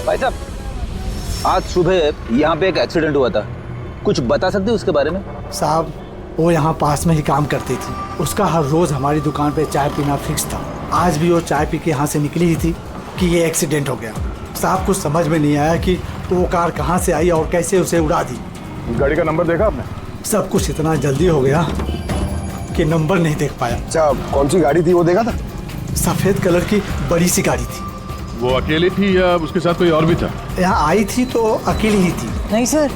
भाई साहब, आज सुबह यहाँ पे एक एक्सीडेंट हुआ था, कुछ बता सकते हो उसके बारे में? साहब, वो यहाँ पास में ही काम करती थी। उसका हर रोज हमारी दुकान पे चाय पीना फिक्स था। आज भी वो चाय पी के यहाँ से निकली ही थी कि ये एक्सीडेंट हो गया। साहब, कुछ समझ में नहीं आया कि वो कार कहाँ से आई और कैसे उसे उड़ा दी। गाड़ी का नंबर देखा आपने? सब कुछ इतना जल्दी हो गया कि नंबर नहीं देख पाया। अच्छा, कौन सी गाड़ी थी वो देखा था? सफेद कलर की बड़ी सी गाड़ी थी। वो अकेली थी या उसके साथ कोई और भी था? यहाँ आई थी तो अकेली ही थी। नहीं सर,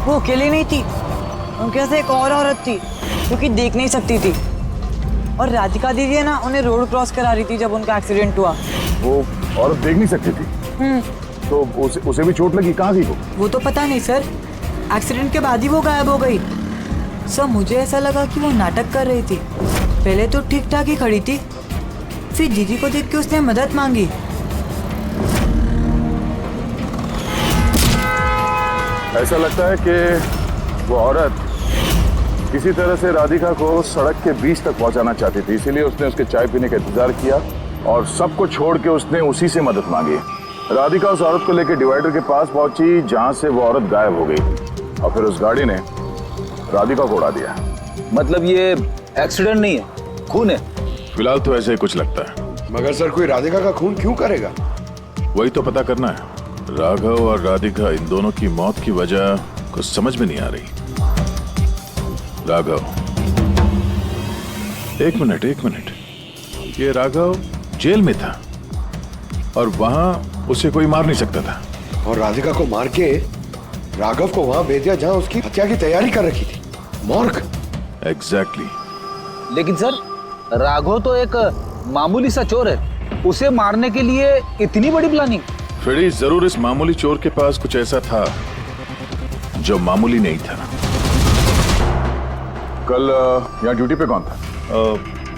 वो अकेली नहीं थी, उनके साथ एक और औरत थी जो कि देख नहीं सकती थी। और राधिका दीदी है ना, उन्हें रोड क्रॉस करा रही थी जब उनका एक्सीडेंट हुआ। वो औरत देख नहीं सकती थी? तो उसे भी चोट लगी? कहाँ थी वो तो पता नहीं सर, एक्सीडेंट के बाद ही वो गायब हो गई। सर, मुझे ऐसा लगा कि वो नाटक कर रही थी। पहले तो ठीक ठाक ही खड़ी थी, फिर दीदी को देख के उसने मदद मांगी। ऐसा लगता है कि वो औरत किसी तरह से राधिका को सड़क के बीच तक पहुंचाना चाहती थी, इसीलिए उसने उसके चाय पीने का इंतजार किया और सबको छोड़ के उसने उसी से मदद मांगी। राधिका उस औरत को लेकर डिवाइडर के पास पहुंची जहां से वो औरत गायब हो गई और फिर उस गाड़ी ने राधिका को उड़ा दिया। मतलब ये एक्सीडेंट नहीं है, खून है? फिलहाल तो ऐसे ही कुछ लगता है। मगर सर, कोई राधिका का खून क्यों करेगा? वही तो पता करना है। राघव और राधिका, इन दोनों की मौत की वजह कुछ समझ में नहीं आ रही। राघव, एक मिनट, ये राघव जेल में था और वहां उसे कोई मार नहीं सकता था। और राधिका को मार के राघव को वहां भेज दिया जहां उसकी हत्या की तैयारी कर रखी थी, मॉर्ग। एग्जैक्टली। लेकिन सर, राघव तो एक मामूली सा चोर है, उसे मारने के लिए इतनी बड़ी प्लानिंग? फ्रेडी, जरूर इस मामूली चोर के पास कुछ ऐसा था जो मामूली नहीं था। कल यहाँ ड्यूटी पे कौन था?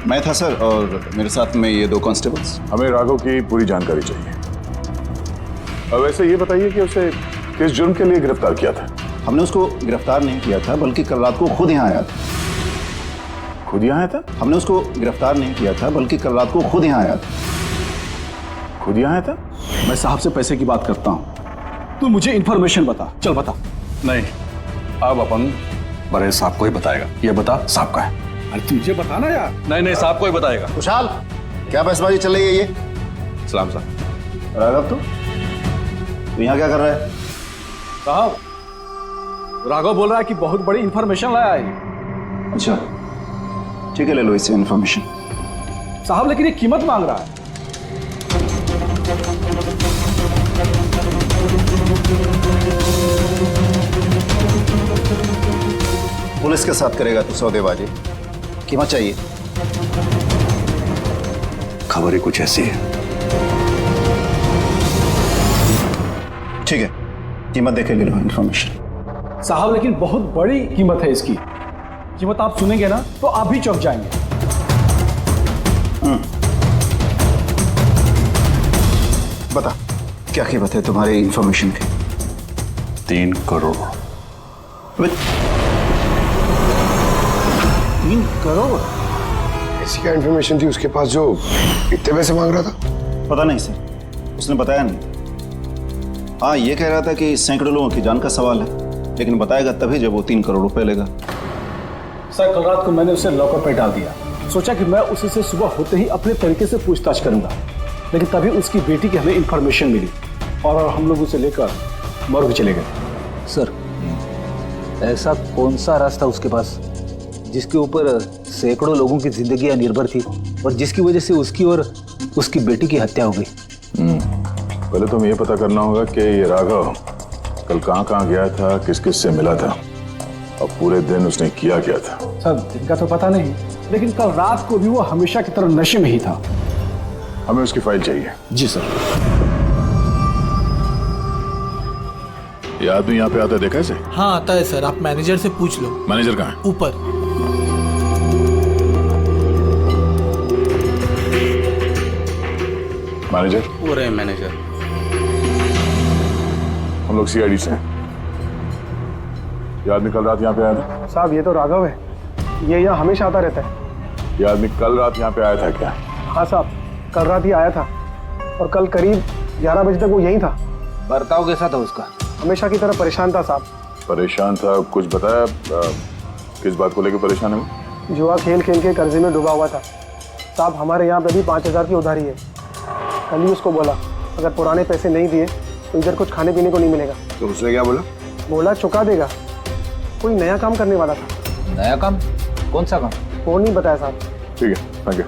मैं था सर, और मेरे साथ में ये 2 कांस्टेबल्स। हमें राघव की पूरी जानकारी चाहिए। वैसे ये बताइए कि उसे किस जुर्म के लिए गिरफ्तार किया था? हमने उसको गिरफ्तार नहीं किया था, बल्कि कल रात को खुद यहाँ आया था। खुद यहाँ आया था? हमने उसको गिरफ्तार नहीं किया था, बल्कि कल रात को खुद यहाँ आया था। खुद यहाँ आया था? मैं साहब से पैसे की बात करता हूँ, तू मुझे इन्फॉर्मेशन बता। चल बता। नहीं, अब अपन बड़े साहब को ही बताएगा। ये बता, साहब का है। अरे तुझे बताना यार। नहीं, साहब को ही बताएगा। खुशहाल, क्या बहसबाजी चल रही है ये? सलाम साहब। राघव, तू यहाँ क्या कर रहा है? साहब, राघव बोल रहा है कि बहुत बड़ी इंफॉर्मेशन लाया है। अच्छा, ठीक है, ले लो इससे इन्फॉर्मेशन। साहब, लेकिन ये कीमत मांग रहा है। पुलिस के साथ करेगा तू सौदेबाजी? कीमत चाहिए? खबर ही कुछ ऐसी है। ठीक है, कीमत देखे ले लो इन्फॉर्मेशन। साहब, लेकिन बहुत बड़ी कीमत है इसकी। कीमत आप सुनेंगे ना तो आप भी चौंक जाएंगे। बता, क्या कीमत है तुम्हारी इन्फॉर्मेशन की? 3 करोड़। 3 करोड़? ऐसी क्या इन्फॉर्मेशन थी उसके पास जो इतने पैसे मांग रहा था? पता नहीं सर, उसने बताया नहीं। हाँ, ये कह रहा था कि सैकड़ों लोगों की जान का सवाल है, लेकिन बताएगा तभी जब वो 3 करोड़ रुपए लेगा। सर, कल रात को मैंने उसे लॉकर पे डाल दिया। सोचा कि मैं उसी से सुबह होते ही अपने तरीके से पूछताछ करूंगा, लेकिन तभी उसकी बेटी की हमें इंफॉर्मेशन मिली और हम लोग उसे लेकर मॉर्ग चले गए। सर, ऐसा कौन सा रास्ता उसके पास जिसके ऊपर सैकड़ों लोगों की जिंदगियां निर्भर थी और जिसकी वजह से उसकी और उसकी बेटी की हत्या हो गई? पहले तो हमें ये पता करना होगा कि ये राघव कल कहाँ गया था, किस किस से मिला था और पूरे दिन उसने किया क्या था। सर, दिन का तो पता नहीं, लेकिन कल रात को भी वो हमेशा की तरह नशे में ही था। हमें उसकी फाइल चाहिए। जी सर। ये आदमी यहाँ पे आता देखा है? हाँ, आता है सर, आप मैनेजर से पूछ लो। मैनेजर कहाँ है? ऊपर। मैनेजर? वो रहे मैनेजर। हम लोग सीआईडी से हैं। ये आदमी कल रात यहाँ पे आया था? साहब, ये तो राघव है, ये यहाँ हमेशा आता रहता है। ये आदमी कल रात यहाँ पे आया था क्या? हाँ साहब, कल रात ही आया था और कल करीब 11 बजे तक वो यहीं था। बर्ताव कैसा था उसका? हमेशा की तरह परेशान था साहब। परेशान था? कुछ बताया किस बात को लेकर परेशान है वो? जुआ खेल खेल के कर्जे में डूबा हुआ था साहब। हमारे यहाँ पे भी 5,000 की उधारी है। कल ही उसको बोला अगर पुराने पैसे नहीं दिए तो इधर कुछ खाने पीने को नहीं मिलेगा। तो उसने क्या बोला? बोला चुका देगा। कोई नया काम करने वाला था। नया काम? कौन सा काम? वो नहीं बताया साहब। ठीक है, थैंक यू।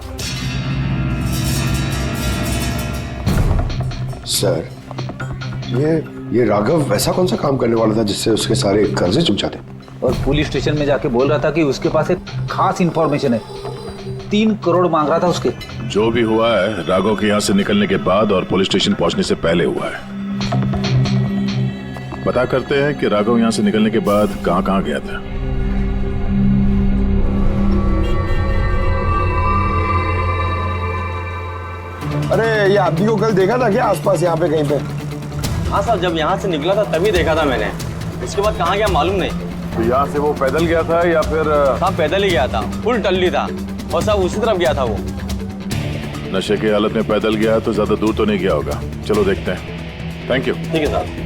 सर, ये राघव वैसा कौन सा काम करने वाला था जिससे उसके सारे कर्जे चुक जाते? और पुलिस स्टेशन में जाके बोल रहा था कि उसके पास एक खास इंफॉर्मेशन है। 3 करोड़ मांग रहा था उसके। जो भी हुआ है राघव के यहाँ से निकलने के बाद और पुलिस स्टेशन पहुंचने से पहले हुआ है। पता करते हैं कि राघव यहाँ से निकलने के बाद कहाँ गया था। अरे ये आदमी को कल देखा था क्या आसपास यहाँ पे कहीं पे? हाँ साहब, जब यहाँ से निकला था तभी देखा था मैंने। इसके बाद कहाँ गया मालूम नहीं। तो यहाँ से वो पैदल गया था या फिर? साहब पैदल ही गया था, फुल टल्ली था और साहब उसी तरफ गया था वो। नशे की हालत में पैदल गया तो ज्यादा दूर तो नहीं गया होगा। चलो देखते हैं। Thank you. ठीक है साहब।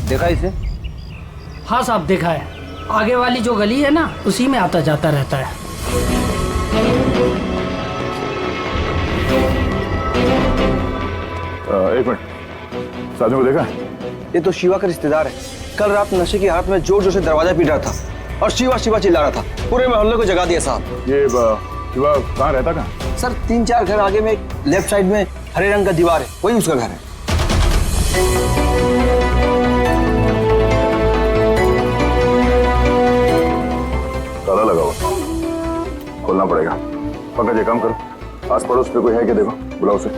देखा इसे? हाँ साहब देखा है। आगे वाली जो गली है ना उसी में आता जाता रहता है। एक मिनट, साथियों को देखा? ये तो शिवा का रिश्तेदार है। कल रात नशे की हालत में जोर जोर से दरवाजा पीट रहा था और शिवा शिवा चिल्ला रहा था। पूरे मोहल्ले को जगा दिया साहब। ये शिवा कहाँ रहता? कहाँ? सर 3-4 घर आगे में लेफ्ट साइड में हरे रंग का दीवार है, वही उसका घर है। ताला लगा हुआ, खोलना पड़ेगा। पंकज एक काम करो, आस पड़ोस पे कोई है क्या देखो, बुलाओ उसे।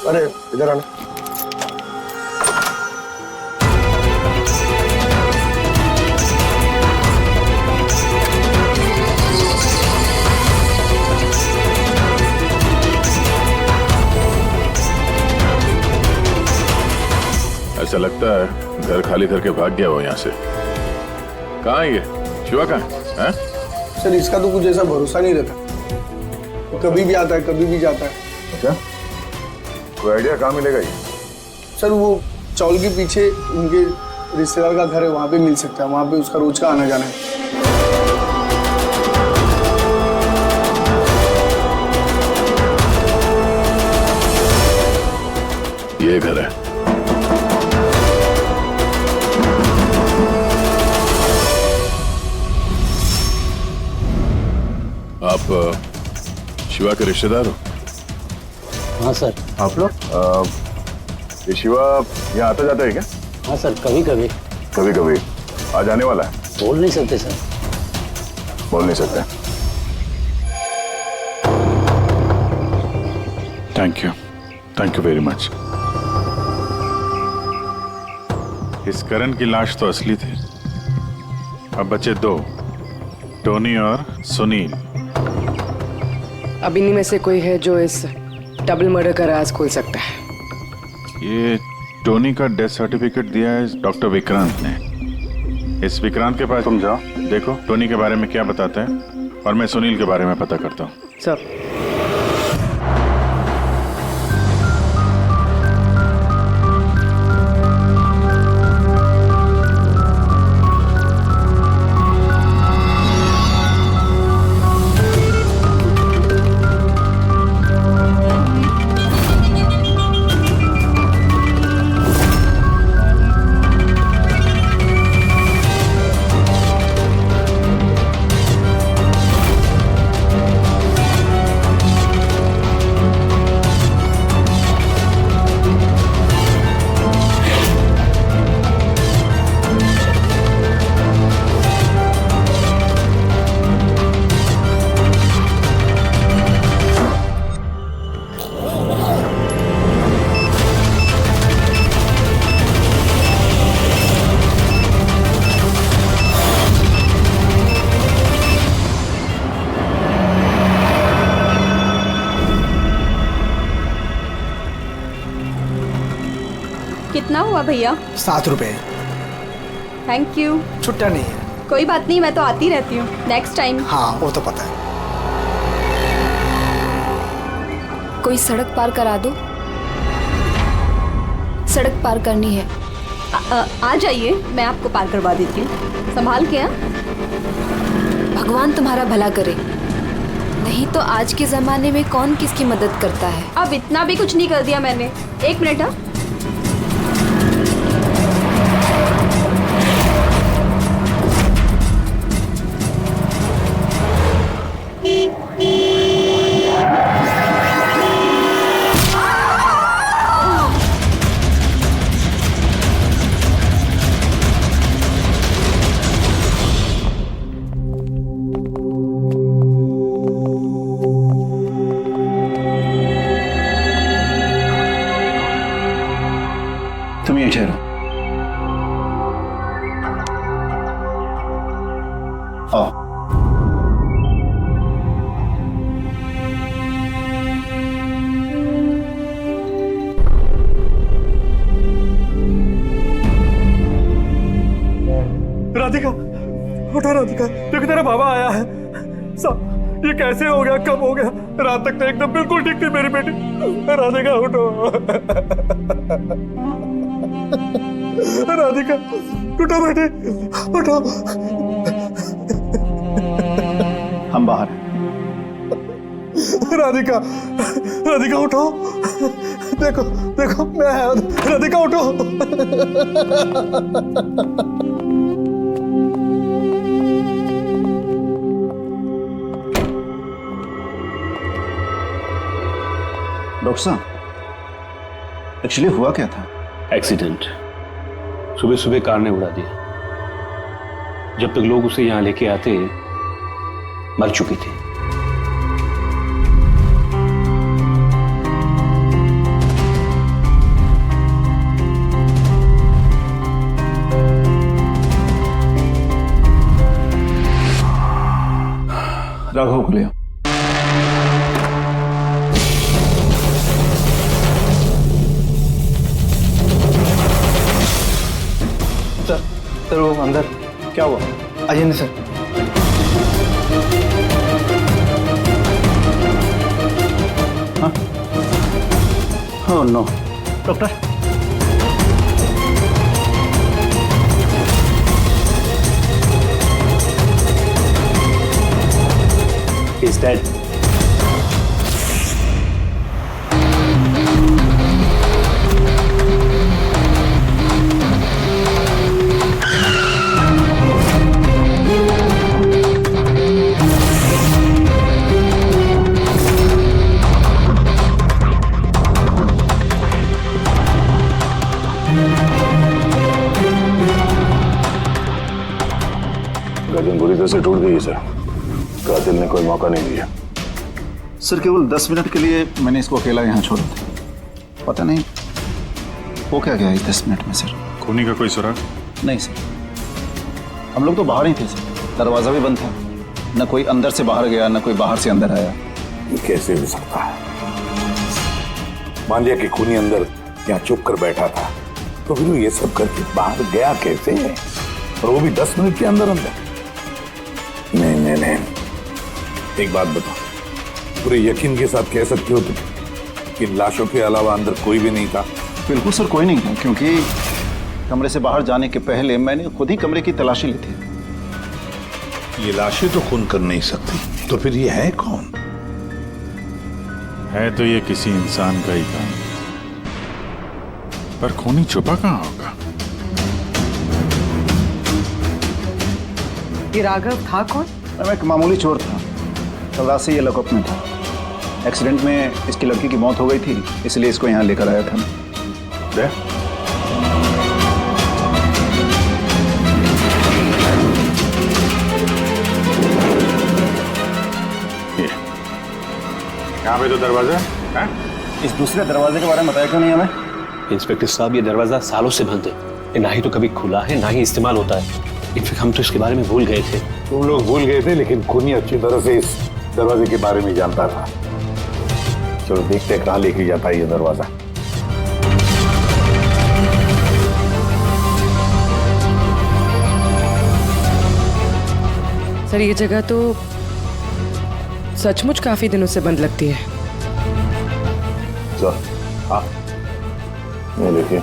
अरे इधर आना। ऐसा लगता है घर खाली करके भाग गया वो यहाँ से। कहाँ है ये? शिवा कहाँ है? सर इसका तो कुछ ऐसा भरोसा नहीं रहता। वो कभी भी आता है कभी भी जाता है। अच्छा, कोई आइडिया कहाँ मिलेगा ये? सर वो चौल के पीछे उनके रिश्तेदार का घर है, वहाँ पे मिल सकता है। वहाँ पे उसका रोज का आना जाना है। ये घर है। आप शिवा के रिश्तेदार हो? हाँ सर। आप लोग? ये शिवा यहाँ आता जाता है क्या? हाँ सर, कभी कभी। कभी कभी आ जाने वाला है? बोल नहीं सकते सर। बोल नहीं सकते। Thank you very much. इस करण की लाश तो असली थी। अब बचे 2, टोनी और सुनील। अब इन्हीं में से कोई है जो इस डबल मर्डर का राज खोल सकता है। ये टोनी का डेथ सर्टिफिकेट दिया है डॉक्टर विक्रांत ने। इस विक्रांत के पास तुम जाओ, देखो टोनी के बारे में क्या बताते हैं और मैं सुनील के बारे में पता करता हूँ। सर कितना हुआ भैया? 7 रुपए। Thank you. छुट्टा नहीं है। कोई बात नहीं, मैं तो आती रहती हूँ, नेक्स्ट टाइम। हाँ वो तो पता है। कोई सड़क पार करा दो, सड़क पार करनी है। आ जाइए, मैं आपको पार करवा देती हूँ, संभाल के। भगवान तुम्हारा भला करे, नहीं तो आज के जमाने में कौन किसकी मदद करता है। अब इतना भी कुछ नहीं कर दिया मैंने। 1 मिनट। हाँ तुम ये ठहरो। आओ। राधिका, उठो राधिका, देखो तेरा बाबा आया है। सब ये कैसे हो गया, कब हो गया? रात तक तो एकदम बिल्कुल ठीक थी मेरी बेटी। राधिका उठो। राधिका उठो बेटी, उठो। हम बाहर। राधिका, राधिका उठो। देखो देखो मैं, राधिका उठो। डॉक्टर साहब, एक्चुअली हुआ क्या था? एक्सीडेंट। सुबह सुबह कार ने उड़ा दिया। जब तक लोग उसे यहां लेके आते मर चुकी थी। राघव को ले आओ। सर वो अंदर क्या हुआ? अजय सर। हाँ? Oh no. Doctor, He's dead. गर्दन बुरी तरह से टूट गई है सर। कातिल ने कोई मौका नहीं दिया। सर केवल 10 मिनट के लिए मैंने इसको अकेला यहाँ छोड़ा था। पता नहीं वो क्या गया 10 मिनट में सर। खूनी का कोई सुराग? नहीं सर, हम लोग तो बाहर ही थे सर, दरवाजा भी बंद था। न कोई अंदर से बाहर गया, न कोई बाहर से अंदर आया। ये कैसे हो सकता है? मान लिया कि खूनी अंदर यहाँ चुप कर बैठा था, तो फिर ये सब करके बाहर गया कैसे? और वो भी 10 मिनट के अंदर अंदर। नहीं, एक बात बताओ, पूरे यकीन के साथ कह सकते हो तुम कि लाशों के अलावा अंदर कोई भी नहीं था? बिल्कुल सर, कोई नहीं था, क्योंकि कमरे से बाहर जाने के पहले मैंने खुद ही कमरे की तलाशी ली थी। ये लाशें तो खून कर नहीं सकती, तो फिर ये है कौन? है तो ये किसी इंसान का ही काम, पर खूनी छुपा कहाँ होगा? ये राघव था कौन? मैं एक मामूली चोर था, कल रात से ये लॉकअप में था। एक्सीडेंट में इसकी लड़की की मौत हो गई थी, इसलिए इसको यहाँ लेकर आया था। यहाँ पे तो दरवाजा है? इस दूसरे दरवाजे के बारे में बताया क्यों नहीं हमें? इंस्पेक्टर साहब, ये दरवाजा सालों से बंद है, ये ना ही तो कभी खुला है ना ही इस्तेमाल होता है। इनफैक्ट हम तो इसके बारे में भूल गए थे। तुम लोग भूल गए थे, लेकिन खूनी अच्छी तरह से इस दरवाजे के बारे में जानता था। चलो देखते हैं कहाँ लेके जाता है ये दरवाजा। सर ये जगह तो सचमुच काफी दिनों से बंद लगती है। सर हाँ, ये देखिए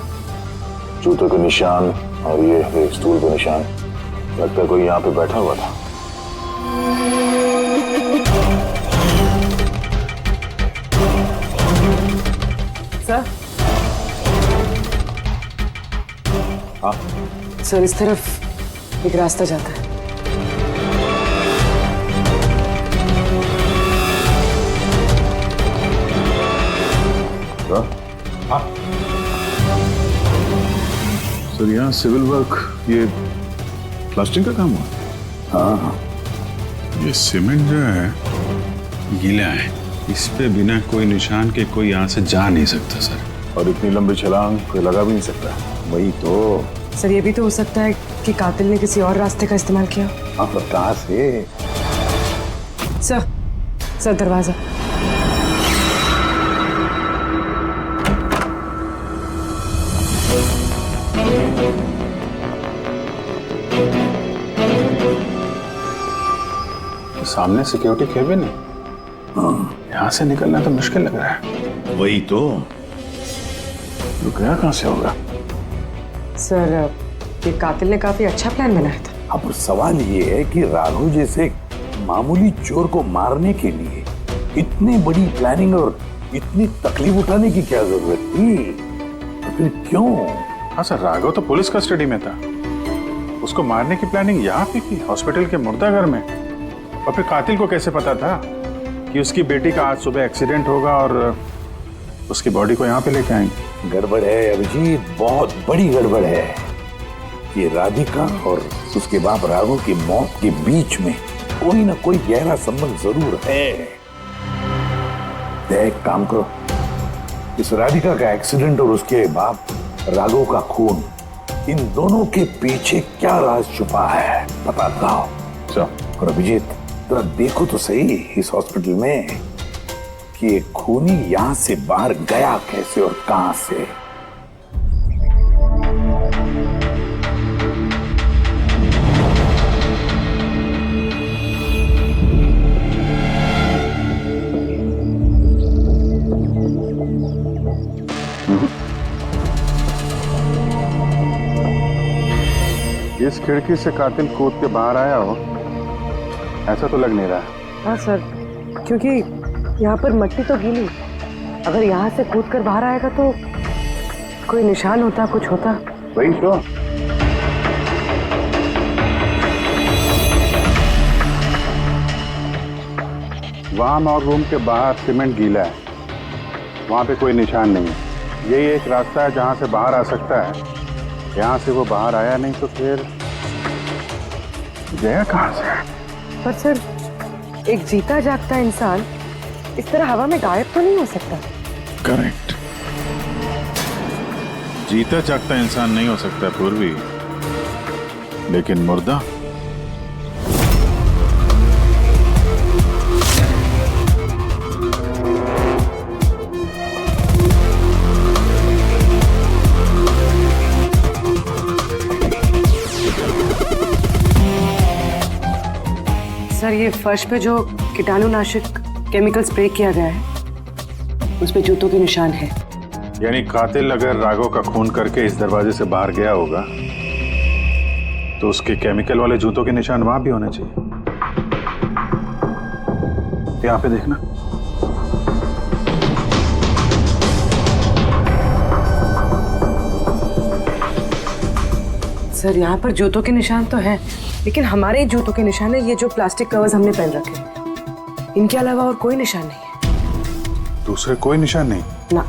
जूतों के निशान और ये स्टूल के निशान, लगता है कोई यहाँ पे बैठा हुआ था। सर हाँ सर इस तरफ एक रास्ता जाता है। हाँ सर, यहाँ सिविल वर्क, ये प्लास्टिक का काम हुआ। हाँ ये सीमेंट जो है गीला है, इस पे बिना कोई निशान के कोई यहाँ से जा नहीं सकता सर। और इतनी लंबी छलांग कोई लगा भी नहीं सकता। वही तो सर ये भी तो हो सकता है कि कातिल ने किसी और रास्ते का इस्तेमाल किया। हाँ पर कहाँ से? सर दरवाजा। सामने सिक्योरिटी केबिन है, यहाँ से निकलना तो मुश्किल लग रहा है। वही तो गया कहाँ से होगा? सर ये कातिल ने काफी अच्छा प्लान बनाया था। अब सवाल ये है कि राघव जैसे मामूली चोर को मारने के लिए इतनी बड़ी प्लानिंग और इतनी तकलीफ उठाने की क्या जरूरत थी? तो फिर क्यों? हाँ सर, राघव तो पुलिस कस्टडी में था, उसको मारने की प्लानिंग यहाँ पे की, हॉस्पिटल के मुर्दाघर में। और फिर कातिल को कैसे पता था कि उसकी बेटी का आज सुबह एक्सीडेंट होगा और उसकी बॉडी को यहाँ पे लेके आएंगे? गड़बड़ है अभिजीत, बहुत बड़ी गड़बड़ है। ये राधिका और उसके बाप राघव की मौत के बीच में कोई ना कोई गहरा संबंध जरूर है। एक काम करो, इस राधिका का एक्सीडेंट और उसके बाप राघव का खून, इन दोनों के पीछे क्या राज छुपा है पता लगाओ। और अभिजीत जरा देखो तो सही इस हॉस्पिटल में कि ये खूनी यहां से बाहर गया कैसे और कहां से। इस खिड़की से कातिल कूद के बाहर आया हो, ऐसा तो लग नहीं रहा। हाँ सर, क्योंकि यहाँ पर मट्टी तो गीली, अगर यहाँ से कूद कर बाहर आएगा तो कोई निशान होता, कुछ होता। वही तो। वहां और रूम के बाहर सीमेंट गीला है, वहां पे कोई निशान नहीं है। यही एक रास्ता है जहां से बाहर आ सकता है। यहाँ से वो बाहर आया नहीं तो फिर गया कहां से? पर सर एक जीता जागता इंसान इस तरह हवा में गायब तो नहीं हो सकता। करेक्ट, जीता जागता इंसान नहीं हो सकता पूर्वी, लेकिन मुर्दा। सर ये फर्श पे जो कीटाणुनाशक केमिकल स्प्रे किया गया है उस पे जूतों के निशान है। यानी कातिल अगर राघव का खून करके इस दरवाजे से बाहर गया होगा तो उसके केमिकल वाले जूतों के निशान वहां भी होने चाहिए। यहाँ पे देखना। सर यहाँ पर जूतों के निशान तो है, लेकिन हमारे ही जूतों के निशान है ये जो प्लास्टिक कवर्स हमने पहन रखे हैं। इनके अलावा और कोई निशान नहीं है। दूसरे कोई निशान नहीं ना।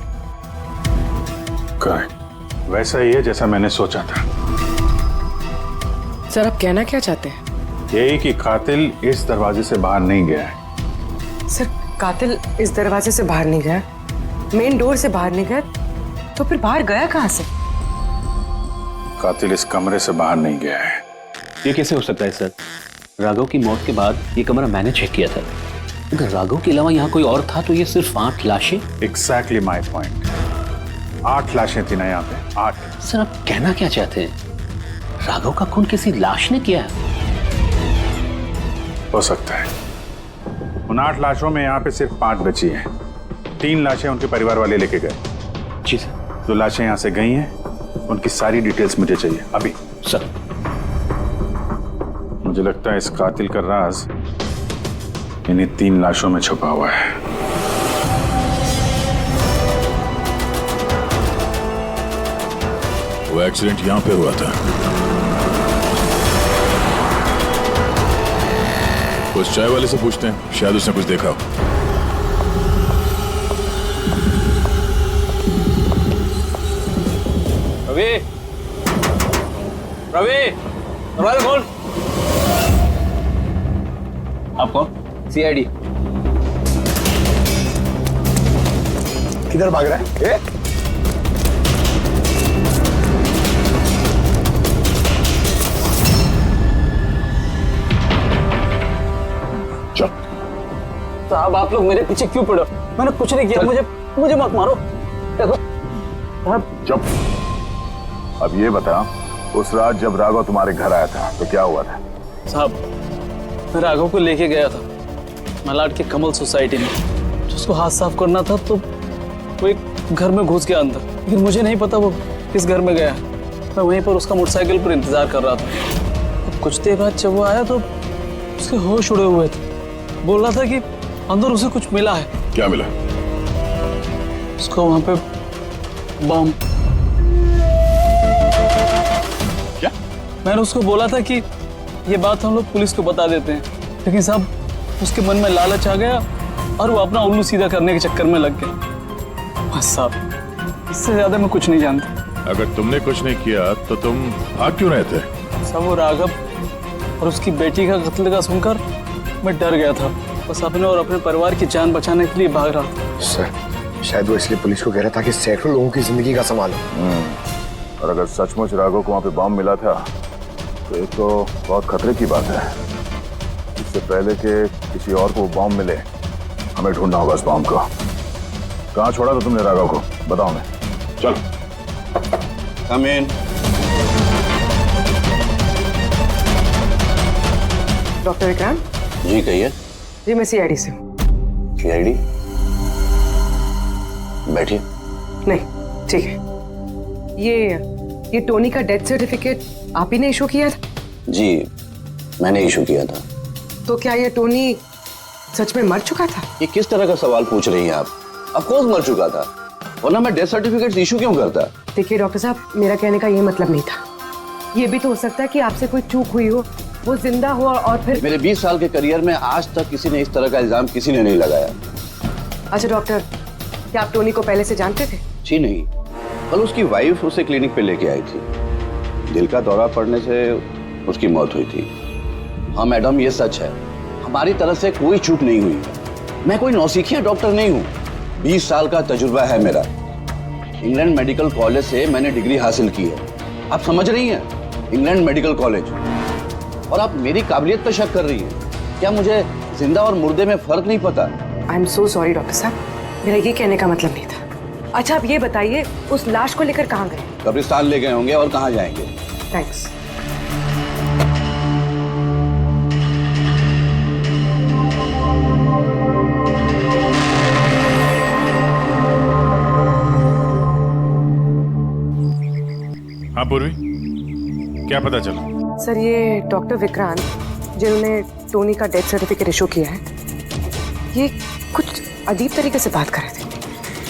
करेक्ट, वैसा ही है जैसा मैंने सोचा था। सर आप कहना क्या चाहते हैं? यही कि कातिल इस दरवाजे से बाहर नहीं गया है। सर कातिल इस दरवाजे से बाहर नहीं गया, मेन डोर से बाहर नहीं गया, तो फिर बाहर गया कहाँ से? कातिल इस कमरे से बाहर नहीं गया है। ये कैसे हो सकता है सर? राघव की मौत के बाद ये कमरा मैंने चेक किया था। अगर राघव के अलावा यहाँ कोई और था तो ये सिर्फ 8 लाशें। Exactly my point. 8 लाशें थी ना यहाँ पे, 8। सर आप कहना क्या चाहते हैं? राघव का खून किसी लाश ने किया है? हो सकता है। उन 8 लाशों में यहाँ पे सिर्फ 5 बची हैं। 3 लाशें उनके परिवार वाले लेके गए। जी सर। जो लाशें यहाँ से गई हैं उनकी सारी डिटेल्स मुझे चाहिए अभी। सर। मुझे लगता है इस कातिल का राज इन्हीं 3 लाशों में छुपा हुआ है। वो एक्सीडेंट यहां पे हुआ था। उस चाय वाले से पूछते हैं, शायद उसने कुछ देखा हो। रवि, रवि, दरवाजा खोल। आप कौन? सीआईडी। किधर भाग रहा है? साहब आप लोग मेरे पीछे क्यों पड़े? मैंने कुछ नहीं किया। मुझे मत मारो। देखो चुप। अब ये बता, उस रात जब राघव तुम्हारे घर आया था तो क्या हुआ था? साहब मैं राघव को लेके गया था मलाड के कमल सोसाइटी में। उसको हाथ साफ करना था तो वो एक घर में घुस गया अंदर, लेकिन मुझे नहीं पता वो किस घर में गया। मैं वहीं पर उसका मोटरसाइकिल पर इंतजार कर रहा था। कुछ देर बाद जब वो आया तो उसके होश उड़े हुए थे। बोल रहा था कि अंदर उसे कुछ मिला है। क्या मिला? उसको वहां पे बम। क्या? मैंने उसको बोला था कि ये बात हम लोग पुलिस को बता देते हैं, लेकिन साहब उसके मन में लालच आ गया और वो अपना उल्लू सीधा करने के चक्कर में लग गया। बस साहब, इससे ज्यादा मैं कुछ नहीं जानता। अगर तुमने कुछ नहीं किया तो तुम भाग क्यों रहे थे? सब वो राघव और उसकी बेटी का कत्ल का सुनकर मैं डर गया था। बस अपने और अपने परिवार की जान बचाने के लिए भाग रहा था। सर, शायद वो इसलिए पुलिस को कह रहा था कि सैकड़ों लोगों की जिंदगी का सवाल है। और अगर सचमुच राघव को वहां पे बम मिला था तो ये तो बहुत खतरे की बात है। इससे पहले कि किसी और को बम मिले, हमें ढूंढना होगा इस बम को। कहाँ छोड़ा था तुमने राघव को? बताओ। मैं चल। कम इन। डॉक्टर विक्रांत जी कहिए। जी मैं सीआईडी से हूँ। सीआईडी? बैठिए। नहीं ठीक है। ये टोनी का डेथ सर्टिफिकेट आप ही ने इशू किया था? जी मैंने इशू किया था। तो क्या ये टोनी सच में मर चुका था? ये किस तरह का सवाल पूछ रही हैं आप? ऑफ कोर्स मर चुका था, वरना मैं डेथ सर्टिफिकेट इशू क्यों करता? देखिए डॉक्टर साहब, मेरा कहने का ये मतलब नहीं था। ये भी तो हो सकता है कि आपसे कोई चूक हुई हो, वो जिंदा हो और फिर। मेरे 20 साल के करियर में आज तक किसी ने इस तरह का इल्जाम किसी ने नहीं लगाया। अच्छा डॉक्टर, क्या आप टोनी को पहले से जानते थे? जी नहीं, कल उसकी वाइफ उसे क्लिनिक पे लेके आई थी। दिल का दौरा पड़ने से उसकी मौत हुई थी। हाँ मैडम, ये सच है, हमारी तरफ से कोई चूक नहीं हुई। मैं कोई नौसिखिया डॉक्टर नहीं हूँ। 20 साल का तजुर्बा है मेरा। इंग्लैंड मेडिकल कॉलेज से मैंने डिग्री हासिल की है। आप समझ रही हैं? England medical college. और आप मेरी काबिलियत पर शक कर रही हैं। क्या मुझे जिंदा और मुर्दे में फर्क नहीं पता? I am so sorry doctor साहब, मेरा ये कहने का मतलब नहीं था। अच्छा आप ये बताइए, उस लाश को लेकर कहाँ गए? कब्रिस्तान ले गए होंगे, और कहाँ जाएंगे। थैंक्स। हाँ पूर्वी, क्या पता चला? सर ये डॉक्टर विक्रांत जिन्होंने टोनी का डेथ सर्टिफिकेट इशू किया है, ये कुछ अजीब तरीके से बात कर रहे थे।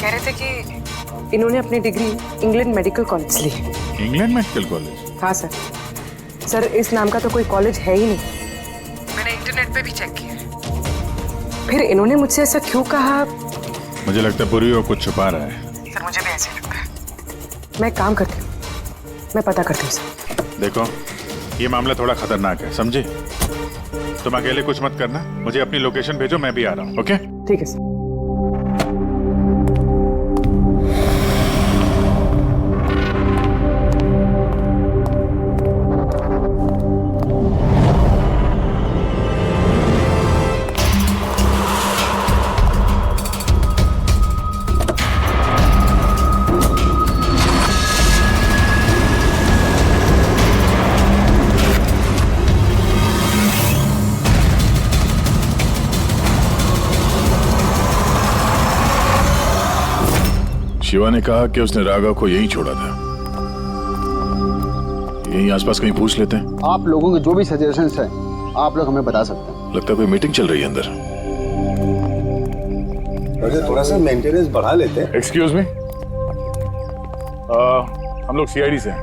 कह रहे थे कि इन्होंने अपनी डिग्री इंग्लैंड मेडिकल कॉलेज से ली है। England medical college? हाँ सर। सर इस नाम का तो कोई कॉलेज है ही नहीं। मैंने इंटरनेट पे भी चेक किया है। फिर इन्होंने मुझसे ऐसा क्यों कहा? मुझे लगता है पूर्वी वो कुछ छुपा रहा है। सर मुझे भी ऐसे लगता है। मैं काम करती हूँ, मैं पता करती हूँ सर। देखो ये मामला थोड़ा खतरनाक है, समझे? तुम अकेले कुछ मत करना, मुझे अपनी लोकेशन भेजो, मैं भी आ रहा हूँ। ओके? ठीक है सर। शिवा ने कहा कि उसने राघव को यहीं छोड़ा था। यहीं आसपास कहीं पूछ लेते हैं। आप लोगों के जो भी सजेशंस हैं आप लोग हमें बता सकते हैं। लगता है कोई मीटिंग चल रही है अंदर। थोड़ा सा मेंटेनेंस बढ़ा लेते हैं। एक्सक्यूज मी, हम लोग सीआईडी से हैं।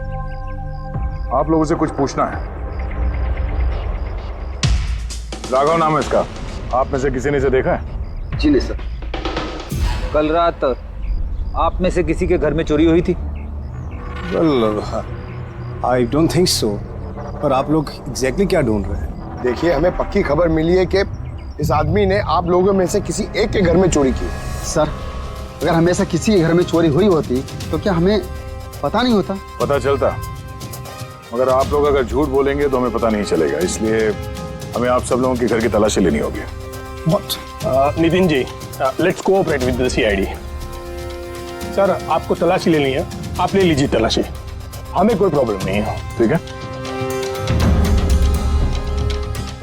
आप लोगों से कुछ पूछना है। राघव नाम है इसका। आप में से किसी ने इसे देखा है? जी नहीं सर। कल रात आप में से किसी के घर में चोरी हुई थी? Well, I don't think so. पर आप लोग एग्जैक्टली क्या ढूंढ रहे हैं? देखिए, हमें पक्की खबर मिली है कि इस आदमी ने आप लोगों में से किसी एक के घर में चोरी की। सर, अगर हमेशा किसी के घर में चोरी हुई होती तो क्या हमें पता नहीं होता? पता चलता, मगर आप लोग अगर झूठ बोलेंगे तो हमें पता नहीं चलेगा। इसलिए हमें आप सब लोगों के घर की तलाशी लेनी होगी। Nitin ji, let's cooperate with the CID. Sir, आपको तलाशी लेनी है, आप ले लीजिए तलाशी, हमें कोई प्रॉब्लम नहीं है। ठीक है,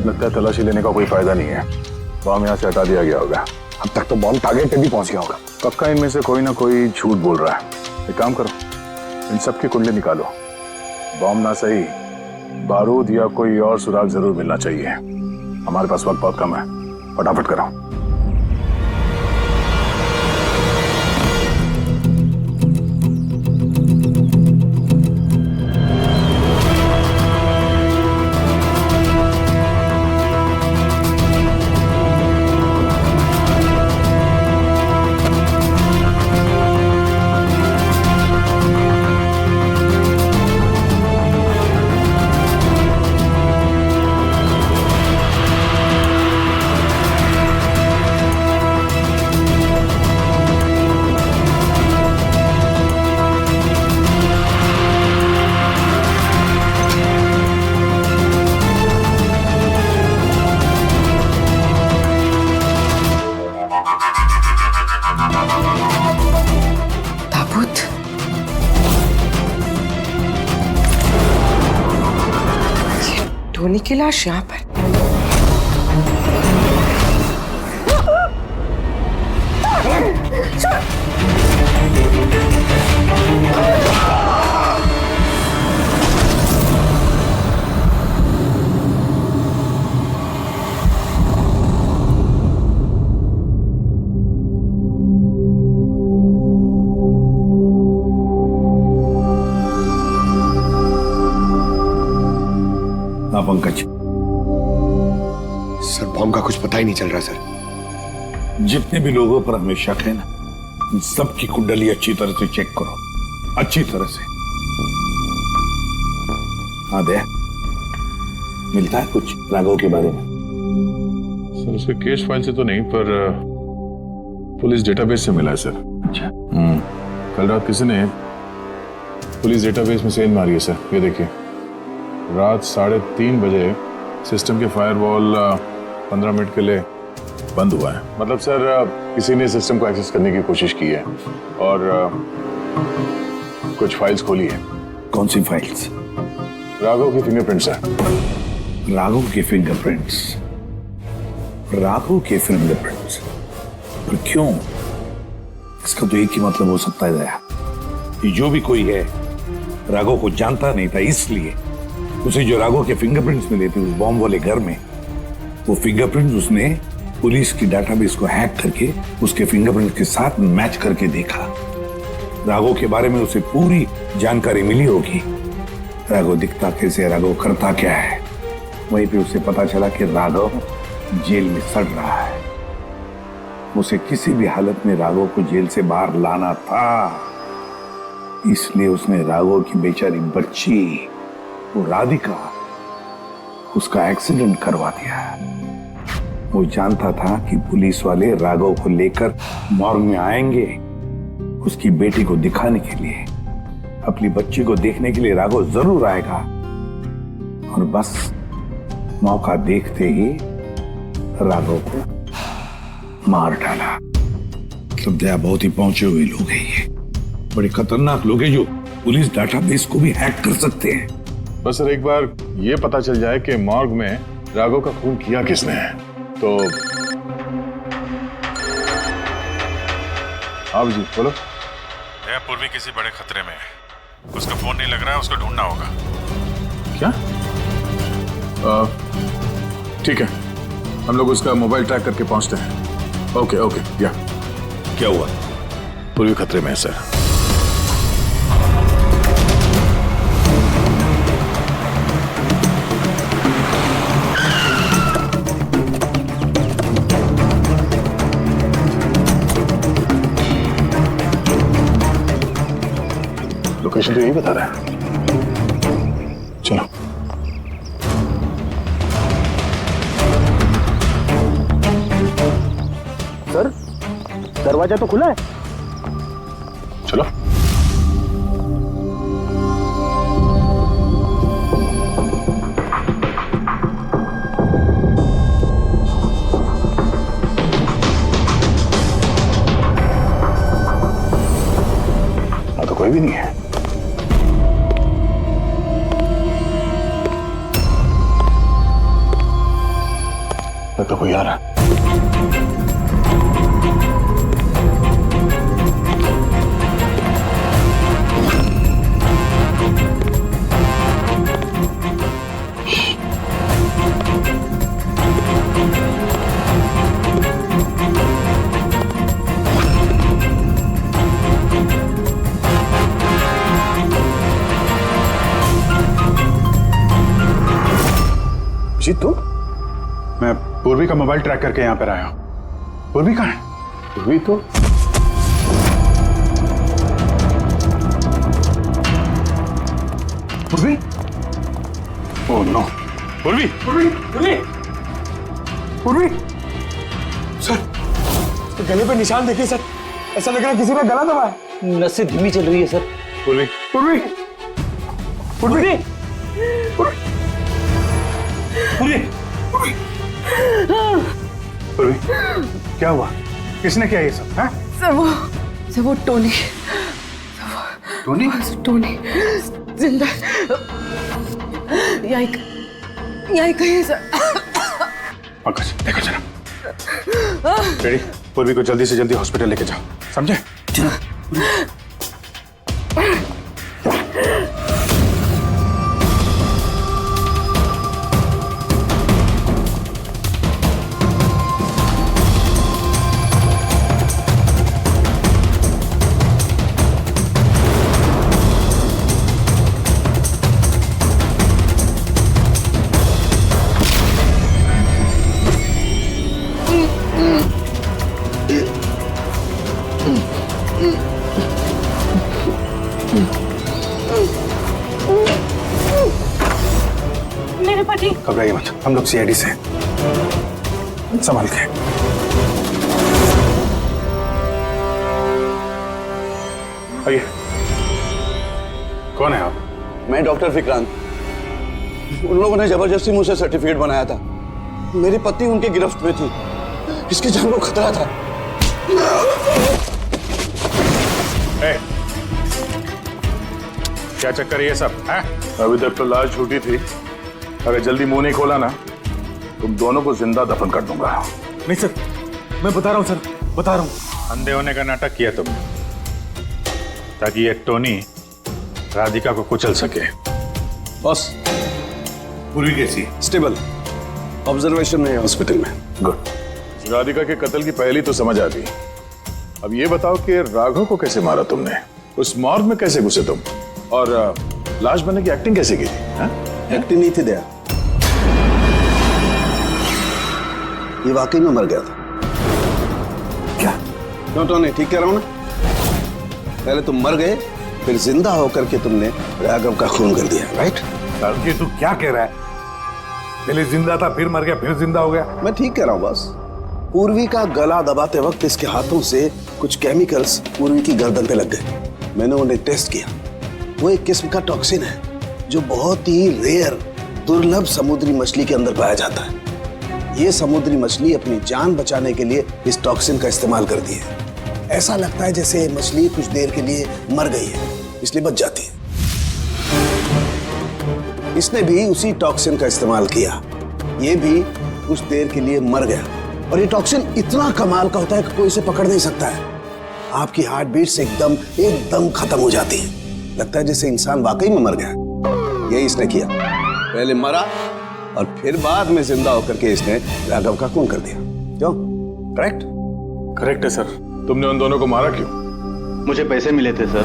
लगता है तलाशी लेने का कोई फायदा नहीं है। बॉम्ब यहाँ से हटा दिया गया होगा। अब तक तो बॉम्ब टारगेट पे भी पहुंच गया होगा। पक्का इनमें से कोई ना कोई झूठ बोल रहा है। एक काम करो, इन सबकी कुंडली निकालो। बॉम्ब ना सही, बारूद या कोई और सुराग जरूर मिलना चाहिए। हमारे पास वक्त बहुत कम है, फटाफट करो। टोनी की लाश यहाँ पर। पंकज, सर, बॉम्ब का कुछ पता ही नहीं चल रहा सर। जितने भी लोगों पर हमें शक है ना, उन सबकी कुंडली अच्छी तरह से चेक करो, अच्छी तरह से। हाँ दे, मिलता है कुछ राघव के बारे में? सर, उसके केस फाइल से तो नहीं, पर पुलिस डेटाबेस से मिला है सर। अच्छा। कल रात किसी ने पुलिस डेटाबेस में सेंध मारी है सर। ये देखिए, रात 3:30 बजे सिस्टम के फायरवॉल 15 मिनट के लिए बंद हुआ है। मतलब सर, किसी ने सिस्टम को एक्सेस करने की कोशिश की है और कुछ फाइल्स खोली है। कौन सी फाइल्स? राघव के फिंगरप्रिंट्स है। राघव के फिंगरप्रिंट्स? राघव के फिंगरप्रिंट्स? पर क्यों? इसका तो एक ही मतलब हो सकता है दया, कि जो भी कोई है राघव को जानता नहीं था, इसलिए उसे जो राघव के फिंगरप्रिंट्स मिले थे उस बॉम्ब वाले घर में, वो फिंगरप्रिंट्स उसने पुलिस की डाटाबेस को हैक करके उसके फिंगरप्रिंट के साथ मैच करके देखा। राघव के बारे में उसे पूरी जानकारी मिली होगी। राघव दिखता कैसे, राघव करता क्या है। वहीं पे उसे पता चला कि राघव जेल में सड़ रहा है। उसे किसी भी हालत में राघव को जेल से बाहर लाना था, इसलिए उसने राघव की बेचारी बच्ची, वो राधिका, उसका एक्सीडेंट करवा दिया। वो जानता था कि पुलिस वाले राघव को लेकर मॉर्ग में आएंगे उसकी बेटी को दिखाने के लिए। अपनी बच्ची को देखने के लिए राघव जरूर आएगा, और बस मौका देखते ही राघव को मार डाला। मतलब दया, बहुत ही पहुंचे हुए लोग हैं ये, बड़े खतरनाक लोग हैं जो पुलिस डाटाबेस को भी हैक कर सकते हैं। बस सर, एक बार ये पता चल जाए कि मॉर्ग में राघव का खून किया किसने है तो। आप जी बोलो। जया पूर्वी किसी बड़े खतरे में है। उसका फोन नहीं लग रहा है, उसको ढूंढना होगा। क्या? ठीक है, हम लोग उसका मोबाइल ट्रैक करके पहुंचते हैं। Okay okay. या क्या हुआ? पूर्वी खतरे में है सर। लोकेशन तो यही बता रहा है। चलो। सर, दरवाजा तो खुला है। चलो। हाँ तो कोई भी नहीं है। तो कोई आ रहा है। जी तू? मैं पूर्वी का मोबाइल ट्रैक करके यहाँ पर आया हूँ। पूर्वी कहाँ है? पूर्वी तो पूर्वी? Oh no. पूर्वी पूर्वी पूर्वी पूर्वी सर, गले पे निशान देखिए सर, ऐसा लग रहा है किसी ने गला दबाया। नसें धीमी चल रही है सर। पूर्वी पूर्वी पूर्वी पूर्वी पूर्वी क्या हुआ? किसने किया ये सब? सर वो टोनी टोनी जिंदा यही कहीं सर। पंकज देखो जरा। रेडी? पूर्वी को जल्दी से जल्दी हॉस्पिटल लेके जाओ, समझे? मेरे पति। घबराइए मत, हम लोग सीआईडी से संभाल के। आइए। कौन है आप? मैं डॉक्टर विक्रांत। उन लोगों ने जबरदस्ती मुझसे सर्टिफिकेट बनाया था। मेरी पत्नी उनकी गिरफ्त में थी, इसकी जान को खतरा था। क्या चक्कर है ये सब है? अभी तक तो लाश झूठी थी, अगर जल्दी मुंह नहीं खोला ना तुम दोनों को जिंदा दफन कर दूंगा। नहीं सर, मैं बता रहा हूँ सर, बता रहा हूँ। अंधे होने का नाटक किया तुमने ताकि ये टोनी राधिका को कुचल सके। बॉस, पूर्वी कैसी? स्टेबल, ऑब्जर्वेशन में है हॉस्पिटल में। गुड। राधिका के कत्ल की पहली तो समझ आ गई। अब ये बताओ कि राघव को कैसे मारा तुमने? उस मॉर्ग में कैसे घुसे तुम? और लाश बनने की एक्टिंग कैसे की थी? एक्टिंग नहीं थी दया, ये वाकई में मर गया था। क्या? क्यों टोनी, ठीक कह रहा हूं ना? पहले तुम मर गए, फिर जिंदा होकर के तुमने राघव का खून कर दिया, राइट? ये तू क्या कह रहा है? पहले जिंदा था, फिर मर गया, फिर जिंदा हो गया। मैं ठीक कह रहा हूं बस। पूर्वी का गला दबाते वक्त इसके हाथों से कुछ केमिकल्स पूर्वी की गर्दन पे लग गए। मैंने उन्हें टेस्ट किया, वो एक किस्म का टॉक्सिन है जो बहुत ही रेयर, दुर्लभ समुद्री मछली के अंदर पाया जाता है। ये समुद्री मछली अपनी जान बचाने के लिए इस टॉक्सिन का इस्तेमाल करती है। ऐसा लगता है जैसे मछली कुछ देर के लिए मर गई है, इसलिए बच जाती है। इसने भी उसी टॉक्सिन का इस्तेमाल किया, ये भी कुछ देर के लिए मर गया। और ये टॉक्सिन इतना कमाल का होता है कि कोई इसे पकड़ नहीं सकता है। आपकी हार्ट बीट्स एकदम खत्म हो जाती है। लगता है जैसे इंसान वाकई में मर गया। यही इसने किया, पहले मरा और फिर बाद में जिंदा होकर के इसने राघव का खून कर दिया। क्यों? करेक्ट? करेक्ट है सर। तुमने उन दोनों को मारा क्यों? मुझे पैसे मिले थे सर,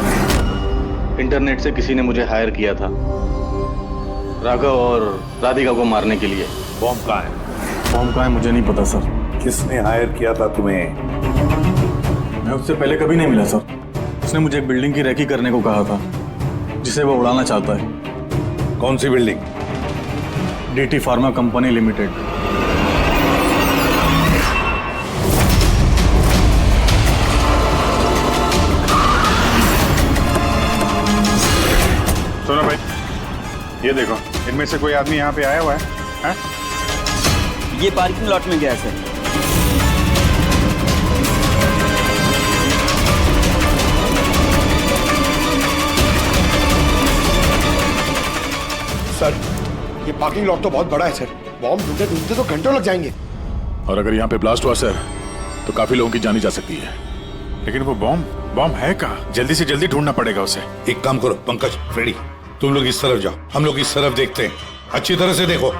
इंटरनेट से किसी ने मुझे हायर किया था राघव और राधिका को मारने के लिए। बॉम्ब कहाँ है? बॉम्ब कहाँ है मुझे नहीं पता सर। किसने हायर किया था तुम्हें? मैं उससे पहले कभी नहीं मिला सर। उसने मुझे एक बिल्डिंग की रेकी करने को कहा था जिसे वो उड़ाना चाहता है। कौन सी building? DT pharma company limited. सुनो भाई, ये देखो, इनमें से कोई आदमी यहाँ पे आया हुआ है? ये पार्किंग लॉट में गया है सर, ये पार्किंग लॉट तो बहुत बड़ा है सर। बॉम्ब ढूंढते ढूंढते तो घंटों लग जाएंगे। और अगर यहाँ पे ब्लास्ट हुआ सर तो काफी लोगों की जानी जा सकती है। लेकिन वो बॉम्ब है कहाँ? जल्दी से जल्दी ढूंढना पड़ेगा उसे। एक काम करो पंकज, फ्रेडी, तुम लोग इस तरफ जाओ, हम लोग इस तरफ देखते हैं। अच्छी तरह से देखो।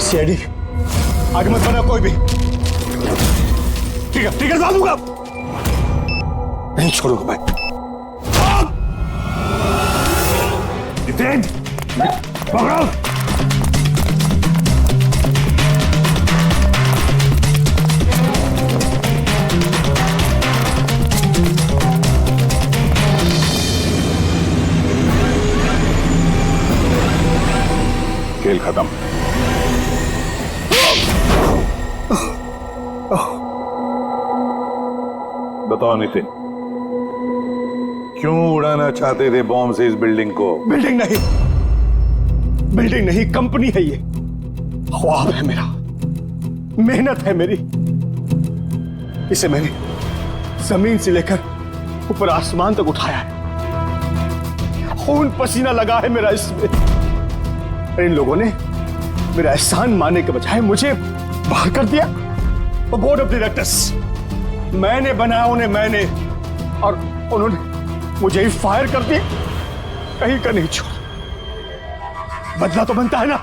सीआईडी आगे मत बढ़ना कोई भी। ठीक है ला दूंगा, नहीं छोड़ूंगा मैं। जितेन, पकड़ो। खेल खत्म। बताओ नितिन, क्यों उड़ाना चाहते थे बॉम्ब से इस बिल्डिंग को? बिल्डिंग नहीं, कंपनी है ये। ख्वाब है मेरा, मेहनत है मेरी। इसे मैंने जमीन से लेकर ऊपर आसमान तक उठाया है। खून पसीना लगा है मेरा इसमें। इन लोगों ने मेरा एहसान मानने के बजाय मुझे बाहर कर दिया। बोर्ड ऑफ डायरेक्टर्स मैंने बनाया उन्हें, मैंने, और उन्होंने मुझे ही फायर कर दिया। कहीं का नहीं छोड़। बदला तो बनता है ना।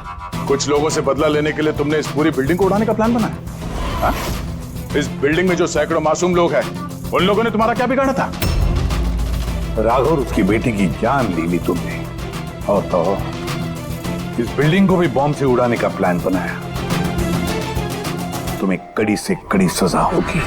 कुछ लोगों से बदला लेने के लिए तुमने इस पूरी बिल्डिंग को उड़ाने का प्लान बनाया? हाँ? इस बिल्डिंग में जो सैकड़ों मासूम लोग हैं, उन लोगों ने तुम्हारा क्या बिगाड़ा था? राघव और उसकी बेटी की जान ले ली तुमने, और तो इस बिल्डिंग को भी बॉम्ब से उड़ाने का प्लान बनाया। तुम्हें कड़ी से कड़ी सजा होगी।